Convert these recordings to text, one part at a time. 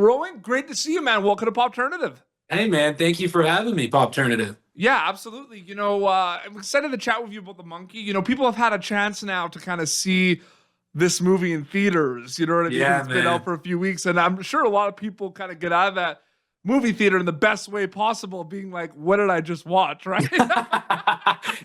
Rowan, great to see you, man. Welcome to Popternative. Hey man, thank you for having me, Popternative. Yeah, absolutely. I'm excited to chat with you about the monkey. People have had a chance now to kind of see this movie in theaters. You know what I mean? Yeah, It's been out man. for a few weeks, and I'm sure a lot of people kind of get out of that movie theater in the best way possible, being like, "What did I just watch?" Right?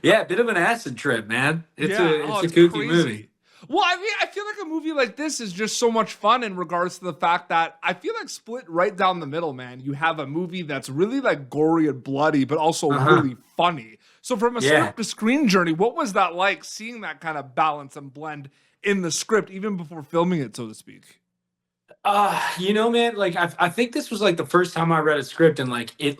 Yeah, a bit of an acid trip, man. It's Yeah. a Oh, it's a it's kooky movie. crazy. Well, I mean, I feel like a movie like this is just so much fun in regards to the fact that I feel like split right down the middle, man. You have a movie that's really like gory and bloody, but also Uh-huh. really funny. So from a Yeah. script to screen journey, what was that like seeing that kind of balance and blend in the script, even before filming it, so to speak? Man, like I think this was like the first time I read a script and like it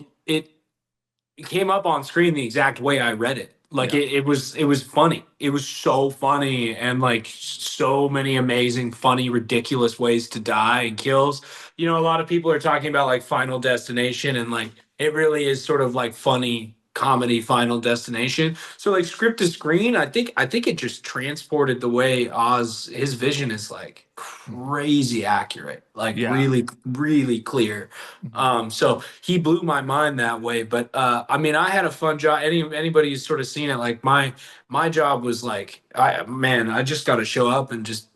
came up on screen the exact way I read it. Like Yeah. it was funny. It was so funny and like so many amazing, funny, ridiculous ways to die and kills. A lot of people are talking about like Final Destination and like it really is sort of like funny comedy Final Destination. So like script to screen, I think it just transported the way Oz his vision is like Mhm. crazy accurate, like Yeah. really, really clear. Mhm. So he blew my mind that way. But I mean, I had a fun job. Anybody who's sort of seen it, like my job was like, I just got to show up and just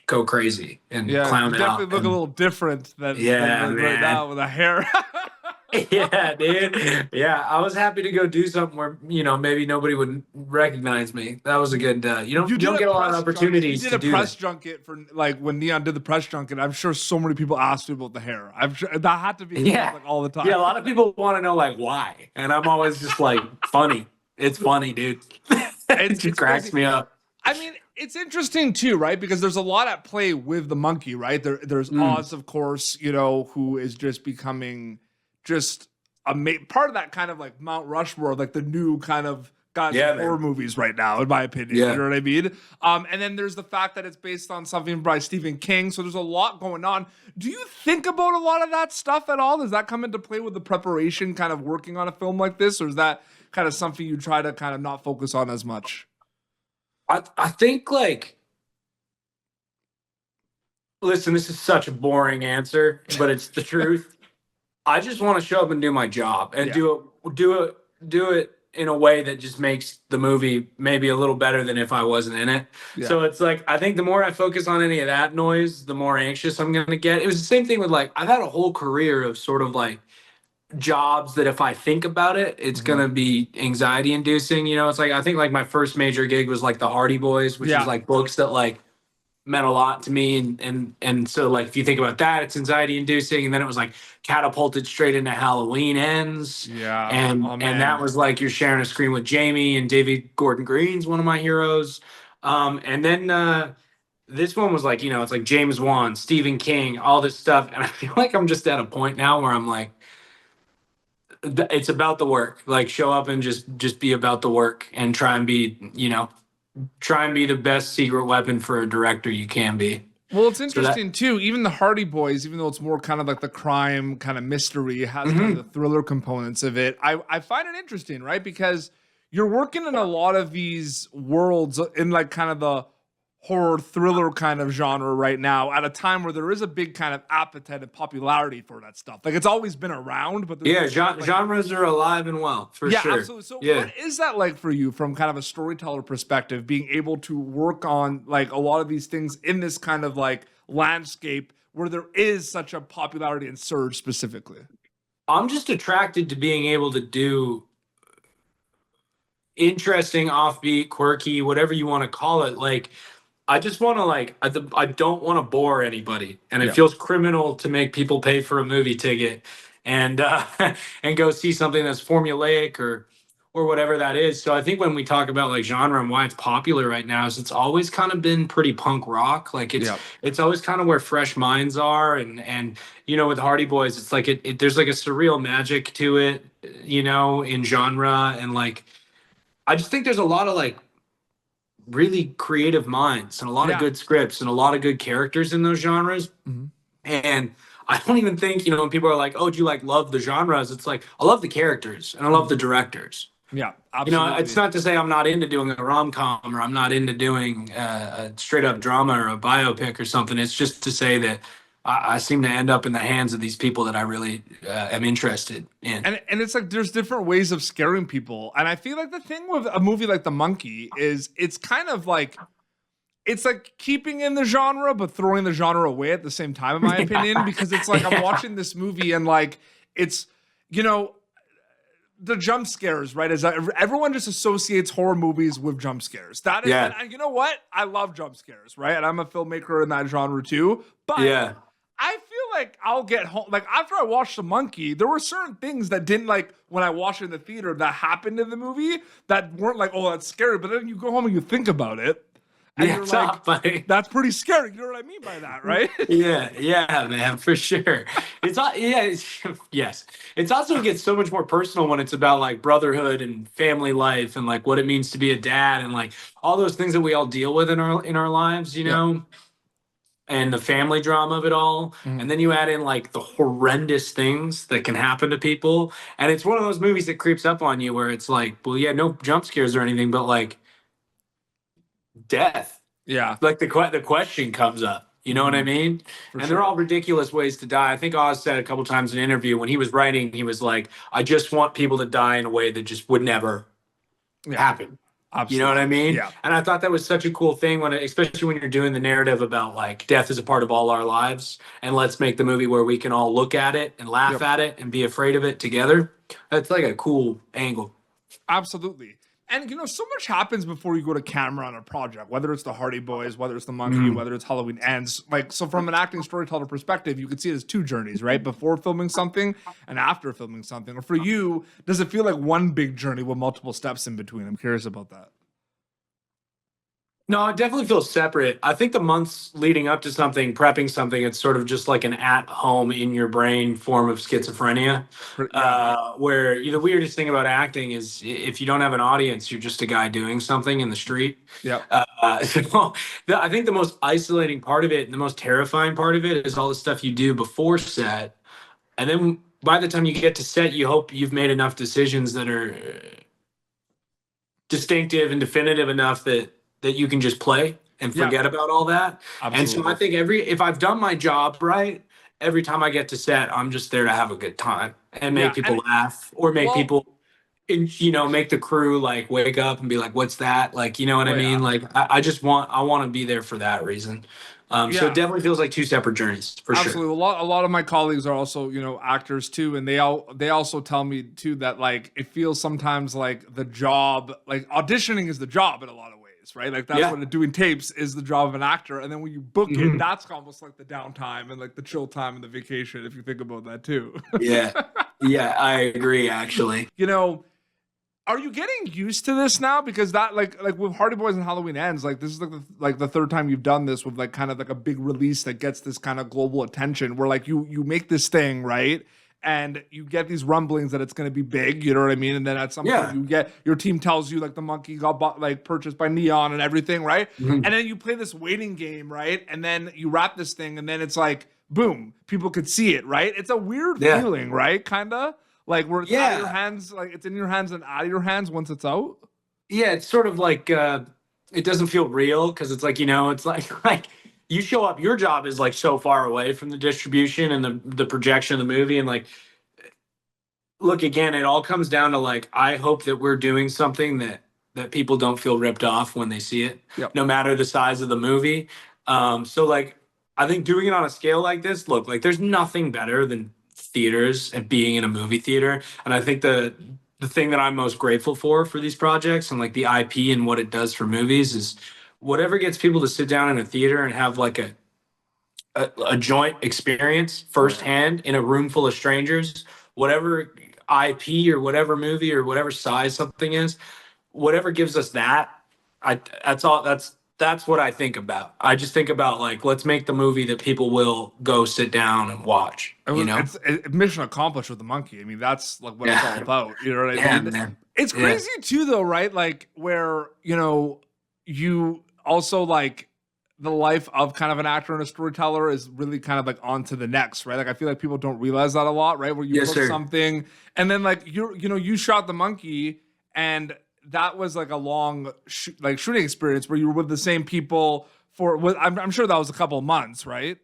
go crazy and Yeah, you clown out. definitely look a And little different than yeah, like right man. now with the hair. Yeah, dude. Yeah, I was happy to go do something where maybe nobody would recognize me. That was a good. You You did don't a get a lot of press junket. You opportunities did to a do that. press junket for like when Neon did the press junket. I'm sure so many people asked you about the hair. I'm sure that had to be come up Yeah, like all the yeah. time. A lot of people want to know like why, and I'm always just like funny. It's funny, dude. It It's just it's cracks crazy. me up. I mean, it's interesting too, right? Because there's a lot at play with the monkey, right? There's Mm. Oz, of course, who is just becoming just part of that kind of like Mount Rushmore, like the new kind of guys in Yeah, horror man. movies right now, in my opinion. You Yeah. know what I mean? And then there's the fact that it's based on something by Stephen King, so there's a lot going on. Do you think about a lot of that stuff at all? Does that come into play with the preparation, kind of working on a film like this, or is that kind of something you try to kind of not focus on as much? I think like listen, this is such a boring answer, but it's the truth. I just want to show up and do my job and Yeah. do it in a way that just makes the movie maybe a little better than if I wasn't in it. Yeah. So it's like I think the more I focus on any of that noise, the more anxious I'm gonna get. It was the same thing with like I've had a whole career of sort of like jobs that if I think about it, it's Mhm. gonna be anxiety inducing. It's like I think like my first major gig was like the Hardy Boys, which is Yeah. like books that like meant a lot to me and so like if you think about that it's anxiety inducing and then it was like catapulted straight into Halloween ends Yeah. and Oh and that man. was like you're sharing a screen with Jamie and David Gordon Green's one of my heroes. And then this one was like it's like James Wan, Stephen King, all this stuff and I feel like I'm just at a point now where I'm like it's about the work, like show up and just be about the work and try and be the best secret weapon for a director you can be. Well, it's So that interesting too. Even the Hardy Boys, even though it's more kind of like the crime kind of mystery, it has kind of Mhm. the thriller components of it. I find it interesting, right? Because you're working in a lot of these worlds in like kind of the horror thriller kind of genre right now at a time where there is a big kind of appetite and popularity for that stuff. Like it's always been around, but there's Yeah, this kind of like genres are alive and well, for yeah, sure. absolutely. So, what Yeah. is that like for you from kind of a storyteller perspective, being able to work on like a lot of these things in this kind of like landscape where there is such a popularity and surge specifically? I'm just attracted to being able to do interesting, offbeat, quirky, whatever you want to call it. Like, I just want to like I don't want to bore anybody, and it Yeah. feels criminal to make people pay for a movie ticket and and go see something that's formulaic or whatever that is. So I think when we talk about like genre and why it's popular right now is it's always kind of been pretty punk rock. Like it's Yeah. it's always kind of where fresh minds are and with Hardy Boys it's like there's like a surreal magic to it, in genre and like I just think there's a lot of like really creative minds and a lot of Yeah. good scripts and a lot of good characters in those genres. Mhm. And I don't even think, when people are like, oh, do you like love the genres? It's like, I love the characters and I love the Mhm. directors. Yeah. It's Absolutely. not to say I'm not into doing a rom com or I'm not into doing a straight up drama or a biopic or something. It's just to say that I seem to end up in the hands of these people that I really am interested in. And it's like there's different ways of scaring people. And I feel like the thing with a movie like The Monkey is it's kind of like it's like keeping in the genre but throwing the genre away at the same time, in my opinion, because it's like I'm watching this movie and like it's, you know, the jump scares, right? Is that everyone just associates horror movies with jump scares. That is, and you know what? I love jump scares, right? And I'm a filmmaker in that genre too. But I feel like I'll get home. Like after I watched The Monkey, there were certain things that didn't like when I watched it in the theater that happened in the movie that weren't like, oh, that's scary. But then you go home and you think about it. And you're like, that's pretty scary. You know what I mean by that, right? yeah, man, for sure. Yes. It's also gets so much more personal when it's about like brotherhood and family life and like what it means to be a dad and like all those things that we all deal with in our lives, you know, and the family drama of it all. And then you add in like the horrendous things that can happen to people. And it's one of those movies that creeps up on you where it's like, well, yeah, no jump scares or anything, but like death. Yeah. Like the question comes up. You know what I mean? For and they're all ridiculous ways to die. I think Oz said a couple times in an interview when he was writing, he was like, I just want people to die in a way that just would never happen. Absolutely. You know what I mean? Yeah. And I thought that was such a cool thing especially when you're doing the narrative about like death is a part of all our lives. And let's make the movie where we can all look at it and laugh at it and be afraid of it together. That's like a cool angle. Absolutely. And, you know, so much happens before you go to camera on a project, whether it's the Hardy Boys, whether it's The Monkey, whether it's Halloween Ends. Like, so from an acting storyteller perspective, you can see it as two journeys, right? Before filming something and after filming something. Or for you, does it feel like one big journey with multiple steps in between? I'm curious about that. No, it definitely feels separate. I think the months leading up to something, prepping something, it's sort of just like an at-home, in your brain form of schizophrenia. Where the weirdest thing about acting is if you don't have an audience, you're just a guy doing something in the street. Yeah. So I think the most isolating part of it and the most terrifying part of it is all the stuff you do before set. And then by the time you get to set, you hope you've made enough decisions that are distinctive and definitive enough that you can just play and forget about all that. Absolutely. And so I think if I've done my job right, every time I get to set, I'm just there to have a good time and make people laugh or make people, make the crew like wake up and be like, what's that? Like, you know what I mean? Like, I want to be there for that reason. So it definitely feels like two separate journeys for sure. Absolutely. A lot of my colleagues are also, actors too. And they also tell me too, that like, it feels sometimes like the job, like auditioning is the job in a lot of ways. Right, like that's what doing tapes is the job of an actor, and then when you book it, that's almost like the downtime and like the chill time and the vacation. If you think about that too. yeah, I agree. Actually, are you getting used to this now? Because that like with Hardy Boys and Halloween Ends, like this is like the third time you've done this with like kind of like a big release that gets this kind of global attention. Where like you make this thing right. And you get these rumblings that it's going to be big, you know what I mean? And then at some point you get, your team tells you like The Monkey got purchased by Neon and everything, right? And then you play this waiting game, right? And then you wrap this thing and then it's like, boom, people could see it, right? It's a weird feeling, right? Kind of like where it's out of your hands, like it's in your hands and out of your hands once it's out. Yeah, it's sort of like, it doesn't feel real because it's like, it's like you show up, your job is like so far away from the distribution and the projection of the movie. And like, look, again, it all comes down to like, I hope that we're doing something that people don't feel ripped off when they see it, no matter the size of the movie. So like, I think doing it on a scale like this, look, like there's nothing better than theaters and being in a movie theater. And I think the thing that I'm most grateful for these projects and like the IP and what it does for movies is whatever gets people to sit down in a theater and have like a joint experience firsthand in a room full of strangers, whatever IP or whatever movie or whatever size something is, whatever gives us that, that's what I think about. I just think about like, let's make the movie that people will go sit down and watch. It's mission accomplished with The Monkey. I mean, that's like what it's all about. You know what I mean? Man. It's crazy too, though, right? Like where you also like the life of kind of an actor and a storyteller is really kind of like on to the next, right? Like I feel like people don't realize that a lot, right? Where you book something and then like you shot The Monkey and that was like a long shooting experience where you were with the same people I'm sure that was a couple of months, right?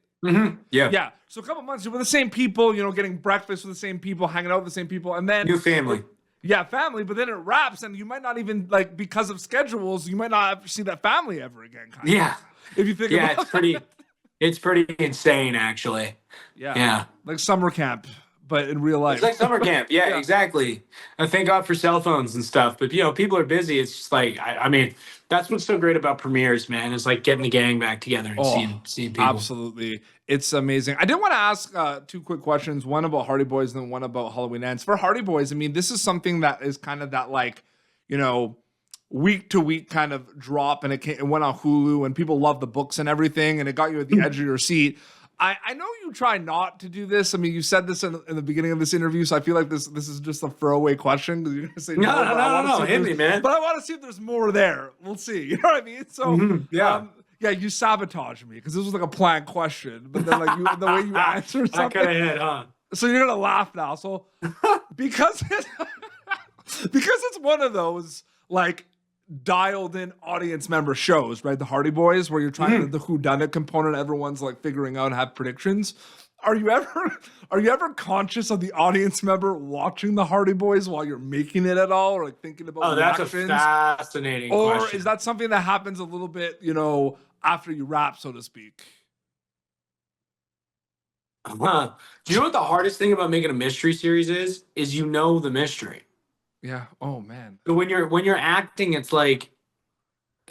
Yeah. Yeah. So a couple months, you're with the same people, getting breakfast with the same people, hanging out with the same people. And then New family. yeah, family, but then it wraps, and you might not even like because of schedules, you might not ever see that family ever again. Yeah. If you think Yeah, about it's pretty insane actually. yeah, Yeah. like summer camp, but in real life. It's like summer camp. Yeah, Yeah. exactly. And thank God for cell phones and stuff. But people are busy. It's just like I mean, that's what's so great about premieres, man. It's like getting the gang back together and seeing people. Absolutely. It's amazing. I did want to ask two quick questions, one about Hardy Boys and then one about Halloween Ends. For Hardy Boys, I mean, this is something that is kind of that like, week to week kind of drop, and it went on Hulu, and people love the books and everything, and it got you at the edge of your seat. I know you try not to do this. I mean, you said this in the beginning of this interview, so I feel like this is just a throwaway question because you're gonna say no, hit me, man. But I want to see if there's more there. We'll see. You know what I mean? So yeah, you sabotaged me because this was like a planned question, but then like the way you answered I something, could have hit, huh? so you're gonna laugh now. So because it's one of those like dialed in audience member shows, right? The Hardy Boys, where you're trying to the whodunit component, everyone's like figuring out and have predictions. Are you ever conscious of the audience member watching the Hardy Boys while you're making it at all, or like thinking about reactions? A fascinating or question. Is that something that happens a little bit, after you wrap, so to speak? Do you know what the hardest thing about making a mystery series is the mystery. Yeah. Oh man. But when you're acting, it's like,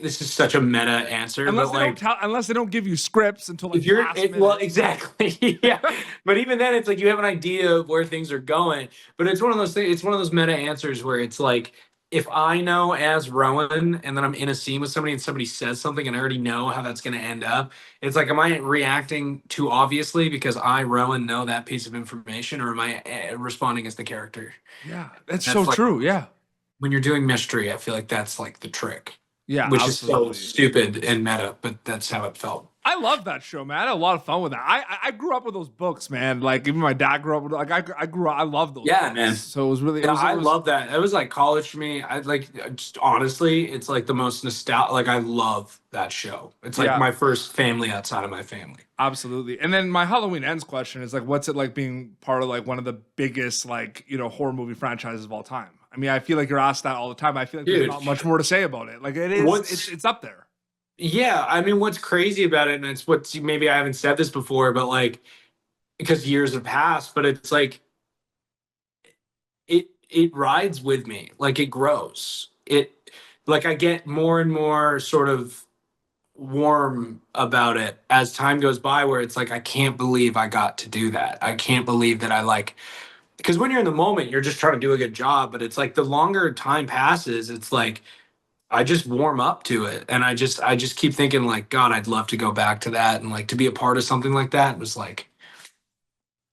this is such a meta answer. Unless they don't give you scripts until like well, exactly. Yeah. But even then, it's like you have an idea of where things are going. But it's one of those things. It's one of those meta answers where it's like, if I know as Rowan and then I'm in a scene with somebody and somebody says something and I already know how that's going to end up, it's like, am I reacting too obviously because I, Rowan, know that piece of information, or am I responding as the character? Yeah, that's so like, true. Yeah. When you're doing mystery, I feel like that's like the trick. Yeah. Which absolutely. Is so stupid and meta, but that's how it felt. I love that show, man. I had a lot of fun with that. I grew up with those books, man. Like even my dad grew up with I grew up. I love those. Yeah, books. Man. So it was really. I love that. It was like college for me. I like just honestly, it's like the most nostalgic. Like I love that show. It's like my first family outside of my family. Absolutely. And then my Halloween Ends question is like, what's it like being part of like one of the biggest like horror movie franchises of all time? I mean, I feel like you're asked that all the time. I feel like there's not much more to say about it. Like it is. It's up there. Yeah, I mean, what's crazy about it, and it's maybe I haven't said this before, but like, because years have passed, but it's like, it rides with me, like it grows. Like I get more and more sort of warm about it as time goes by, where it's like, I can't believe I got to do that. I can't believe that because when you're in the moment, you're just trying to do a good job, but it's like the longer time passes, it's like, I just warm up to it, and I just keep thinking like, God, I'd love to go back to that, and like to be a part of something like that. It was like,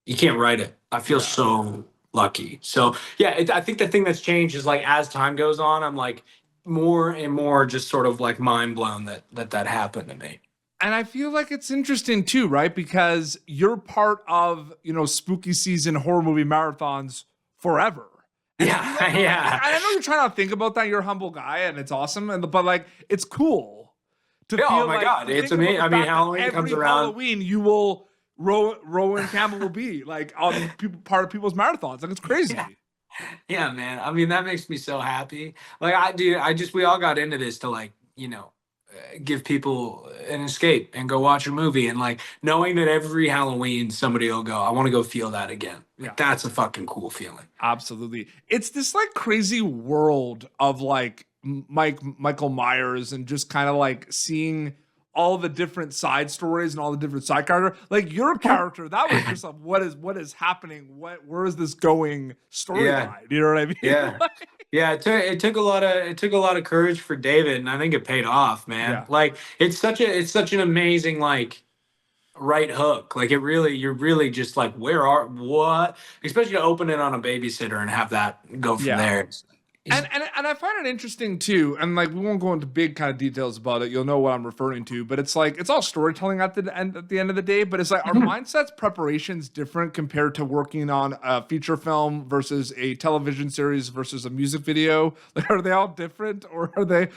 you can't write it. I feel so lucky. So yeah, I think the thing that's changed is like as time goes on, I'm like more and more just sort of like mind blown that happened to me. And I feel like it's interesting too, right? Because you're part of spooky season horror movie marathons forever. Yeah, yeah. I know you're trying to think about that. You're a humble guy, and it's awesome. But like, it's cool to feel. Oh my God, it's amazing. I mean, Halloween comes around. Halloween, you will Rohan Campbell will be like on part of people's marathons. Like it's crazy. Yeah, man. I mean, that makes me so happy. Like we all got into this to like give people an escape and go watch a movie, and like knowing that every Halloween somebody will go, I want to go feel that again. Like, that's a fucking cool feeling. Absolutely. It's this like crazy world of like Michael Myers and just kind of like seeing all the different side stories and all the different side characters. Like your character, that was just like, what is happening? Where is this going storyline? You know what I mean? Yeah. Yeah, it took a lot of courage for David, and I think it paid off, man. Yeah. Like it's such an amazing like right hook. Like you're really just like, what? Especially to open it on a babysitter and have that go from there. And I find it interesting too, and like we won't go into big kind of details about it. You'll know what I'm referring to, but it's like it's all storytelling at the end of the day. But it's like our mindsets preparations different compared to working on a feature film versus a television series versus a music video. Like, are they all different, or are they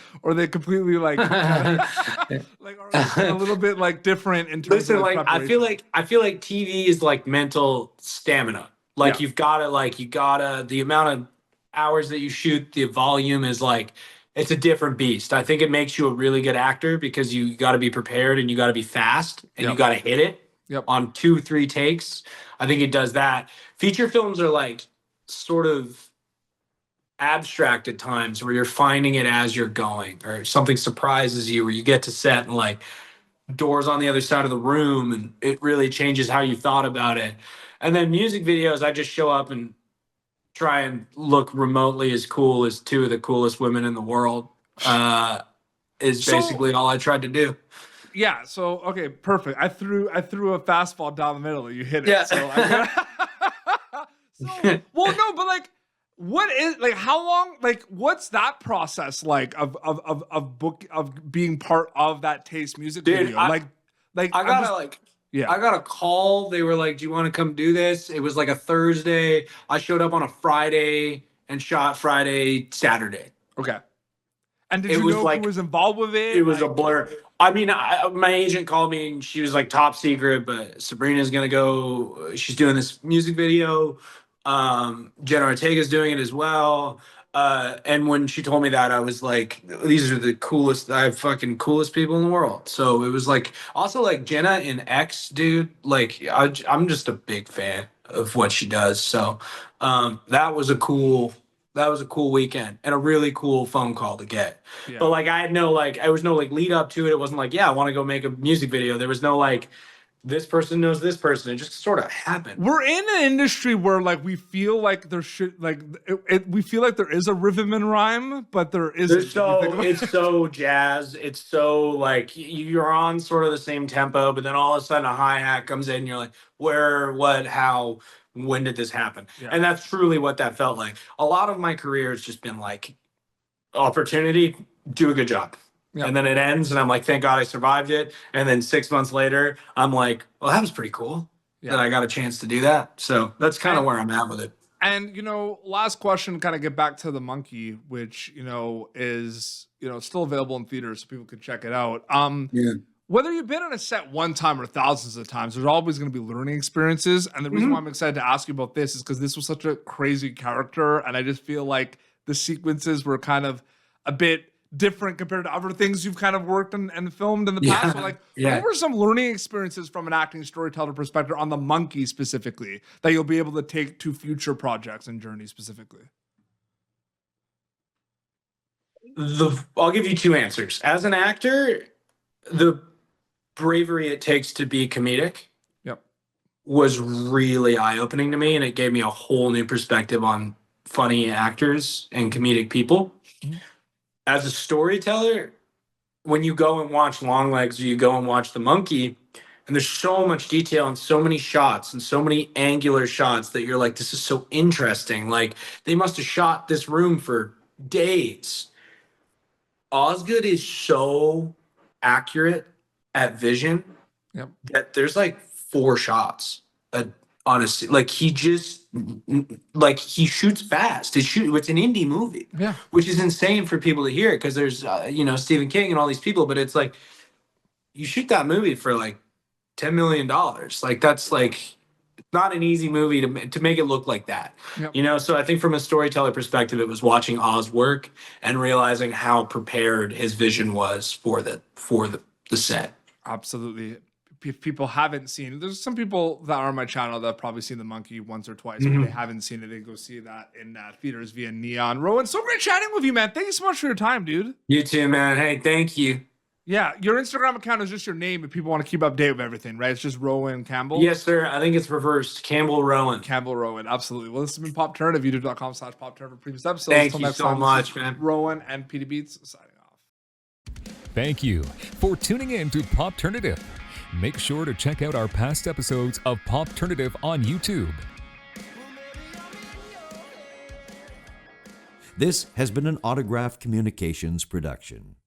completely like like are they a little bit like different in terms Listen, of like I feel like TV is like mental stamina. Like you gotta the amount of hours that you shoot, the volume is like it's a different beast. I think it makes you a really good actor because you got to be prepared and you got to be fast and you got to hit it on 2-3 takes. I think it does that. Feature films are like sort of abstract at times where you're finding it as you're going, or something surprises you, or you get to set and like doors on the other side of the room and it really changes how you thought about it. And then music videos, I just show up and try and look remotely as cool as two of the coolest women in the world is basically all I tried to do. Yeah. So okay, perfect. I threw a fastball down the middle. You hit it. Yeah. So, well, no, but like, what is like? How long? Like, what's that process like of being part of that Taste music video? I got a call. They were like, "Do you want to come do this?" It was like a Thursday. I showed up on a Friday and shot Friday, Saturday. Okay. And did you know who was involved with it? It was a blur. I mean, my agent called me and she was like, top secret, but Sabrina's going to go. She's doing this music video. Jenna Ortega's doing it as well. And when she told me that, I was like, these are the coolest people in the world. So it was like, also like Jenna in X, dude, like I'm just a big fan of what she does. So, that was a cool weekend and a really cool phone call to get. Yeah. But like, there was no like lead up to it. It wasn't like, yeah, I want to go make a music video. There was no like, this person knows this person. It just sort of happened. We're in an industry where like we feel like there should like we feel like there is a rhythm and rhyme, but there isn't. It's so jazz. It's so like you're on sort of the same tempo, but then all of a sudden a hi-hat comes in and you're like, where, what, how, when did this happen? Yeah. And that's truly what that felt like. A lot of my career has just been like opportunity, do a good job. Yep. And then it ends and I'm like, thank God I survived it. And then 6 months later, I'm like, well, that was pretty cool that I got a chance to do that. So that's kind of where I'm at with it. And, last question, kind of get back to The Monkey, which, is, still available in theaters so people can check it out. Whether you've been on a set one time or thousands of times, there's always going to be learning experiences. And the reason why I'm excited to ask you about this is because this was such a crazy character. And I just feel like the sequences were kind of a bit different compared to other things you've kind of worked and filmed in the past. So what were some learning experiences from an acting storyteller perspective on The Monkey specifically that you'll be able to take to future projects and journeys specifically? I'll give you two answers. As an actor, the bravery it takes to be comedic was really eye-opening to me, and it gave me a whole new perspective on funny actors and comedic people. As a storyteller, when you go and watch Longlegs or you go and watch The Monkey, and there's so much detail and so many shots and so many angular shots that you're like, this is so interesting. Like, they must have shot this room for days. Osgood is so accurate at vision that there's like 4 shots. Honestly, like he shoots fast. It's an indie movie, which is insane for people to hear because there's Stephen King and all these people, but it's like you shoot that movie for like $10 million. Like that's like not an easy movie to make it look like that. So I think from a storyteller perspective, it was watching Oz work and realizing how prepared his vision was for the set. Absolutely. If people haven't seen it, there's some people that are on my channel that have probably seen The Monkey once or twice. But they haven't seen it, they go see that in theaters via Neon. Rohan, so great chatting with you, man. Thank you so much for your time, dude. You too, man. Hey, thank you. Yeah, your Instagram account is just your name if people want to keep update with everything, right? It's just Rohan Campbell? Yes, sir. I think it's reversed. Campbell Rohan. Campbell Rohan, absolutely. Well, this has been Popternative, youtube.com/Popternative for previous episodes. Thank you so much, man. Rohan and PD Beats signing off. Thank you for tuning in to Popternative. Make sure to check out our past episodes of Popternative on YouTube. This has been an Autograph Communications production.